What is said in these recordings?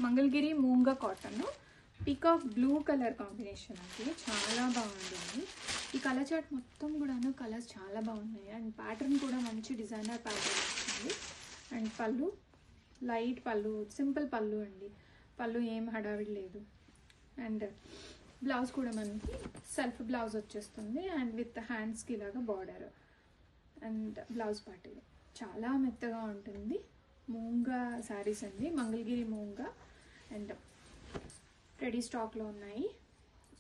Mangalagiri moonga cotton peacock blue colour combination అండి, చాలా బాగుంటుంది. ఈ కలర్ చార్ట్ మొత్తం కూడాను కలర్స్ చాలా బాగున్నాయి అండ్ ప్యాటర్న్ కూడా మంచి డిజైనర్ ప్యాటర్న్ వస్తుంది. అండ్ పళ్ళు లైట్ పళ్ళు, సింపుల్ పళ్ళు అండి, పళ్ళు ఏం హడావిడి లేదు. అండ్ బ్లౌజ్ కూడా మనకి సెల్ఫ్ బ్లౌజ్ వచ్చేస్తుంది అండ్ విత్ హ్యాండ్స్కి ఇలాగా బార్డర్ అండ్ బ్లౌజ్ పార్ట్. చాలా మెత్తగా ఉంటుంది. మూంగా శారీస్ అండి, మంగళగిరి మూంగా అండ్ రెడీ స్టాక్లో ఉన్నాయి.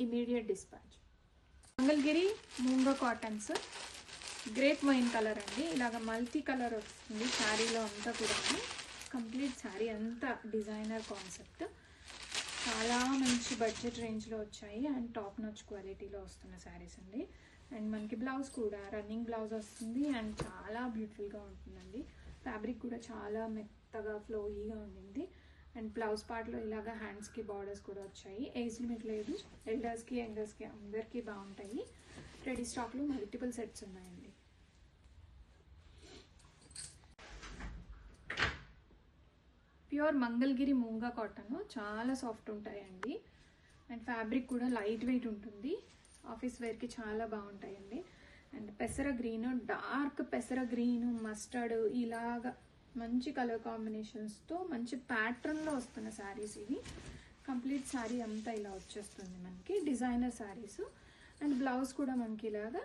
Immediate dispatch. Mangalagiri moonga cottons grape wine colour అండి, ఇలాగ మల్టీ కలర్ వస్తుంది శారీలో అంతా కూడా. కంప్లీట్ శారీ అంతా డిజైనర్ కాన్సెప్ట్, చాలా మంచి బడ్జెట్ రేంజ్లో వచ్చాయి అండ్ టాప్ నాచ్ క్వాలిటీలో వస్తున్న శారీస్ అండి. అండ్ మనకి బ్లౌజ్ కూడా రన్నింగ్ బ్లౌజ్ వస్తుంది అండ్ చాలా బ్యూటిఫుల్గా ఉంటుందండి. ఫ్యాబ్రిక్ కూడా చాలా మెత్తగా ఫ్లోయీగా ఉండింది అండ్ బ్లౌజ్ పార్ట్లో ఇలాగా హ్యాండ్స్కి బార్డర్స్ కూడా వచ్చాయి. ఏజ్ లిమిట్ లేదు, ఎల్డర్స్కి యంగర్స్కి అందరికీ బాగుంటాయి. రెడీ స్టాక్లో మల్టిపుల్ సెట్స్ ఉన్నాయండి. ప్యూర్ మంగళగిరి మూంగా కాటన్ చాలా సాఫ్ట్ ఉంటాయండి అండ్ ఫ్యాబ్రిక్ కూడా లైట్ వెయిట్ ఉంటుంది. ఆఫీస్ వేర్కి చాలా బాగుంటాయండి. అండ్ పెసర గ్రీన్, డార్క్ పెసర గ్రీన్, మస్టర్డ్ ఇలాగా మంచి కలర్ కాంబినేషన్స్తో మంచి ప్యాటర్న్లో వస్తున్న శారీస్ ఇవి. కంప్లీట్ శారీ అంతా ఇలా వచ్చేస్తుంది మనకి, డిజైనర్ శారీస్. అండ్ బ్లౌజ్ కూడా మనకి ఇలాగా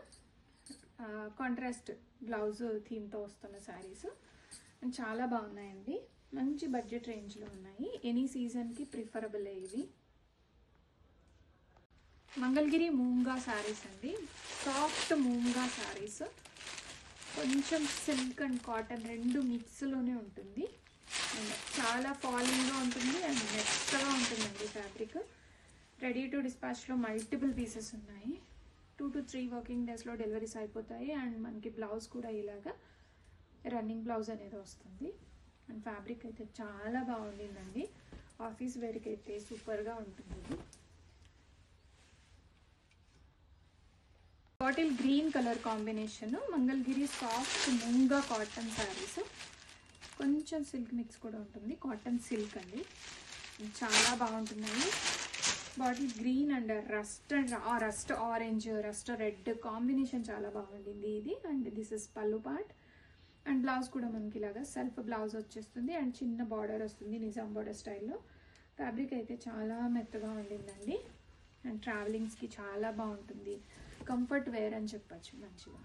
కాంట్రాస్ట్ బ్లౌజ్ థీమ్తో వస్తున్న శారీస్ అండ్ చాలా బాగున్నాయండి. మంచి బడ్జెట్ రేంజ్లో ఉన్నాయి, ఎనీ సీజన్కి ప్రిఫరబుల్ ఇవి. మంగళగిరి మూంగా శారీస్ అండి, సాఫ్ట్ మూంగా శారీస్, కొంచెం సిల్క్ అండ్ కాటన్ రెండు మిక్స్లోనే ఉంటుంది అండ్ చాలా ఫాలింగ్గా ఉంటుంది అండ్ మెత్తగా ఉంటుందండి ఫ్యాబ్రిక్. రెడీ టు డిస్పాచ్లో మల్టిపుల్ పీసెస్ ఉన్నాయి. 2 to 3 వర్కింగ్ డేస్లో డెలివరీస్ అయిపోతాయి అండ్ మనకి బ్లౌజ్ కూడా ఇలాగా రన్నింగ్ బ్లౌజ్ అనేది వస్తుంది. అండ్ ఫ్యాబ్రిక్ అయితే చాలా బాగుండిందండి, ఆఫీస్ వేర్కి అయితే సూపర్గా ఉంటుంది. Bottle green colour combination Mangalagiri soft moonga cotton saris, కొంచెం సిల్క్ మిక్స్ కూడా ఉంటుంది, కాటన్ సిల్క్ అండి, చాలా బాగుంటున్నాయి. Bottle green and rust orange, rust red combination చాలా బాగుండింది ఇది. అండ్ దిస్ ఇస్ పల్లు పార్ట్ అండ్ బ్లౌజ్ కూడా మనకి ఇలాగా సెల్ఫ్ బ్లౌజ్ వచ్చేస్తుంది అండ్ చిన్న బార్డర్ వస్తుంది నిజాం బార్డర్ స్టైల్లో. ఫ్యాబ్రిక్ అయితే చాలా మెత్తగా ఉండిందండి అండ్ ట్రావెలింగ్స్కి చాలా బాగుంటుంది, కంఫర్ట్ వేర్ అని చెప్పచ్చు మంచిగా.